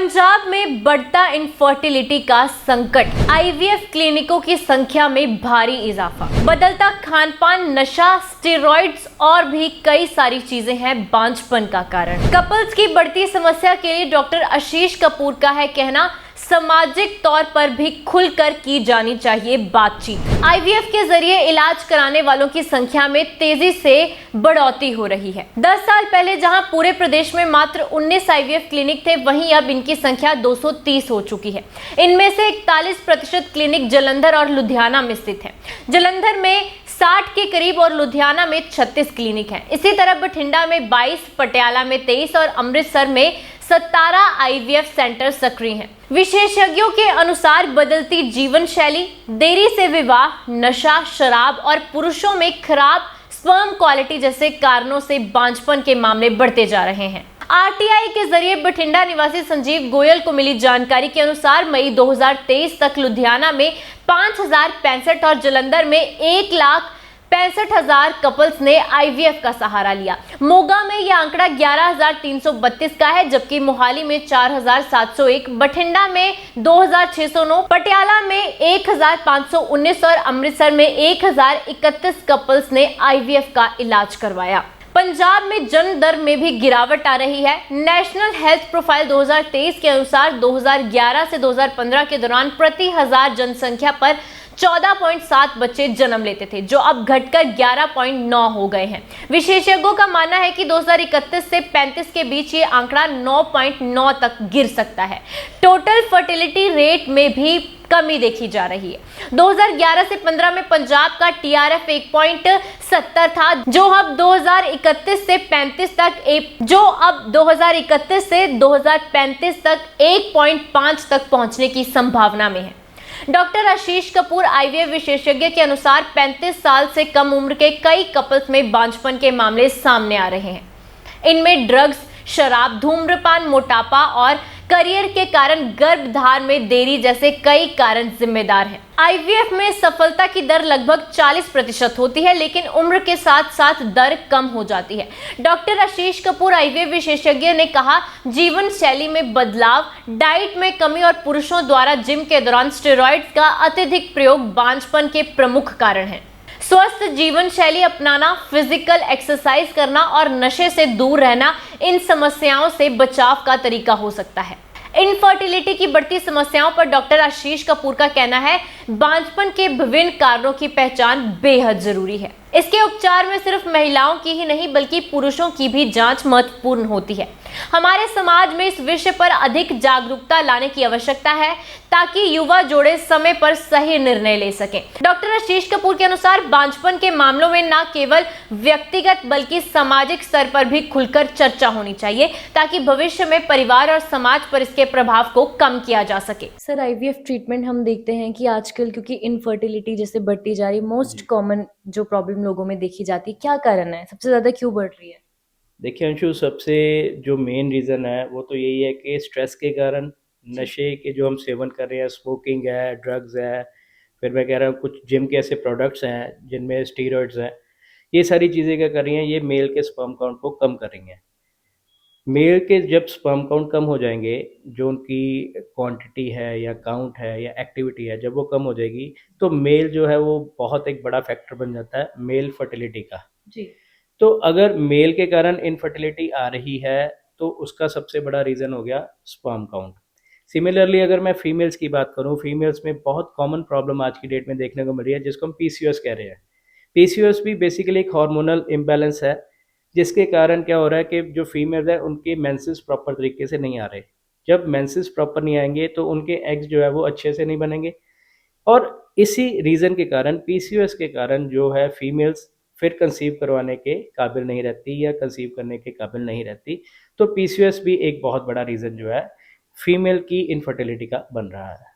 पंजाब में बढ़ता इनफर्टिलिटी का संकट, आईवीएफ क्लिनिकों की संख्या में भारी इजाफा, बदलता खान पान, नशा, स्टेरॉइड्स और भी कई सारी चीजें हैं बांझपन का कारण। कपल्स की बढ़ती समस्या के लिए डॉक्टर आशीष कपूर का है कहना, सामाजिक तौर पर भी खुलकर की जानी चाहिए बातचीत। आईवीएफ के जरिए इलाज कराने वालों की संख्या में तेजी से बढ़ोतरी हो रही है। 10 साल पहले जहां पूरे प्रदेश में मात्र 19 आईवीएफ क्लिनिक थे, वहीं अब इनकी संख्या 230 हो चुकी है। इनमें से 41% क्लिनिक जालंधर और लुधियाना में स्थित है। जालंधर में 60 के करीब और लुधियाना में 36 क्लिनिक हैं। इसी तरह बठिंडा में 22, पटियाला में 23 और अमृतसर में 17 आईवीएफ सेंटर सक्रिय हैं। विशेषज्ञों के अनुसार बदलती जीवन शैली, देरी से विवाह, नशा, शराब और पुरुषों में खराब स्पर्म क्वालिटी जैसे कारणों से बांझपन के मामले बढ़ते जा रहे हैं। आरटीआई के जरिए बठिंडा निवासी संजीव गोयल को मिली जानकारी के अनुसार मई 2023 तक लुधियाना में 5065 और जालंधर में 1,65,000 कपल्स ने आईवीएफ का सहारा लिया। मोगा में यह आंकड़ा 11,332 का है, जबकि मोहाली में 4,701, बठिंडा में 2,609, पटियाला में 1,519 और अमृतसर में 1,031 कपल्स ने आईवीएफ का इलाज करवाया। पंजाब में जन्म दर में भी गिरावट आ रही है। नेशनल हेल्थ प्रोफाइल 2023 के अनुसार 2011 से 2015 के दौरान प्रति 1000 जनसंख्या पर 14.7 बच्चे जन्म लेते थे, जो अब घटकर 11.9 हो गए हैं। विशेषज्ञों का मानना है कि 2031 से 35 के बीच ये आंकड़ा 9.9 तक गिर सकता है। टोटल फर्टिलिटी रेट में भी कमी देखी जा रही है। 2011 से 15 में पंजाब का टीआरएफ 1.70 था, जो अब 2031 से 2035 तक 1.5 तक पहुंचने की संभावना में है। डॉक्टर आशीष कपूर आईवीएफ विशेषज्ञ के अनुसार 35 साल से कम उम्र के कई कपल्स में बांझपन के मामले सामने आ रहे हैं। इनमें ड्रग्स, शराब, धूम्रपान, मोटापा और करियर के कारण गर्भधारण में देरी जैसे कई कारण जिम्मेदार हैं। आईवीएफ में सफलता की दर लगभग 40% होती है, लेकिन उम्र के साथ साथ दर कम हो जाती है। डॉक्टर आशीष कपूर आईवीएफ विशेषज्ञ ने कहा, जीवन शैली में बदलाव, डाइट में कमी और पुरुषों द्वारा जिम के दौरान स्टेरॉइड्स का अत्यधिक प्रयोग बांझपन के प्रमुख कारण हैं। स्वस्थ जीवन शैली अपनाना, फिजिकल एक्सरसाइज करना और नशे से दूर रहना इन समस्याओं से बचाव का तरीका हो सकता है। इनफर्टिलिटी की बढ़ती समस्याओं पर डॉक्टर आशीष कपूर का कहना है, बांझपन के विभिन्न कारणों की पहचान बेहद जरूरी है। इसके उपचार में सिर्फ महिलाओं की ही नहीं बल्कि पुरुषों की भी जांच महत्वपूर्ण होती है। हमारे समाज में इस विषय पर अधिक जागरूकता लाने की आवश्यकता है, ताकि युवा जोड़े समय पर सही निर्णय ले सकें। डॉक्टर आशीष कपूर के अनुसार बांझपन के मामलों में न केवल व्यक्तिगत बल्कि सामाजिक स्तर पर भी खुलकर चर्चा होनी चाहिए, ताकि भविष्य में परिवार और समाज पर इसके प्रभाव को कम किया जा सके। सर, आईवीएफ ट्रीटमेंट हम देखते हैं कि आजकल क्योंकि इनफर्टिलिटी जैसे बढ़ती जा रही है, मोस्ट कॉमन जो प्रॉब्लम लोगों में देखी जाती है, क्या कारण है, सबसे ज्यादा क्यों बढ़ रही है? देखिए अंशु, सबसे जो मेन रीज़न है वो तो यही है कि स्ट्रेस के कारण, नशे के जो हम सेवन कर रहे हैं, स्मोकिंग है, ड्रग्स है, फिर मैं कह रहा हूँ कुछ जिम के ऐसे प्रोडक्ट्स हैं जिनमें स्टीरॉइड्स हैं, ये सारी चीज़ें क्या कर रही हैं, ये मेल के स्पर्म काउंट को कम कर रही हैं। मेल के जब स्पर्म काउंट कम हो जाएंगे, जो उनकी क्वांटिटी है या काउंट है या एक्टिविटी है, जब वो कम हो जाएगी तो मेल जो है वो बहुत एक बड़ा फैक्टर बन जाता है मेल फर्टिलिटी का जी। तो अगर मेल के कारण इनफर्टिलिटी आ रही है तो उसका सबसे बड़ा रीज़न हो गया स्पर्म काउंट। सिमिलरली अगर मैं फीमेल्स की बात करूं, फीमेल्स में बहुत कॉमन प्रॉब्लम आज की डेट में देखने को मिल रही है, जिसको हम पीसीओएस कह रहे हैं। पीसीओएस भी बेसिकली एक हार्मोनल इम्बैलेंस है, जिसके कारण क्या हो रहा है कि जो फीमेल्स हैं उनके मेंसेस प्रॉपर तरीके से नहीं आ रहे। जब मेंसेस प्रॉपर नहीं आएंगे तो उनके एग्स जो है वो अच्छे से नहीं बनेंगे, और इसी रीज़न के कारण, पीसीओएस के कारण जो है फीमेल्स फिर कंसीव करवाने के काबिल नहीं रहती या कंसीव करने के काबिल नहीं रहती। तो पीसीओएस भी एक बहुत बड़ा रीज़न जो है फीमेल की इनफर्टिलिटी का बन रहा है।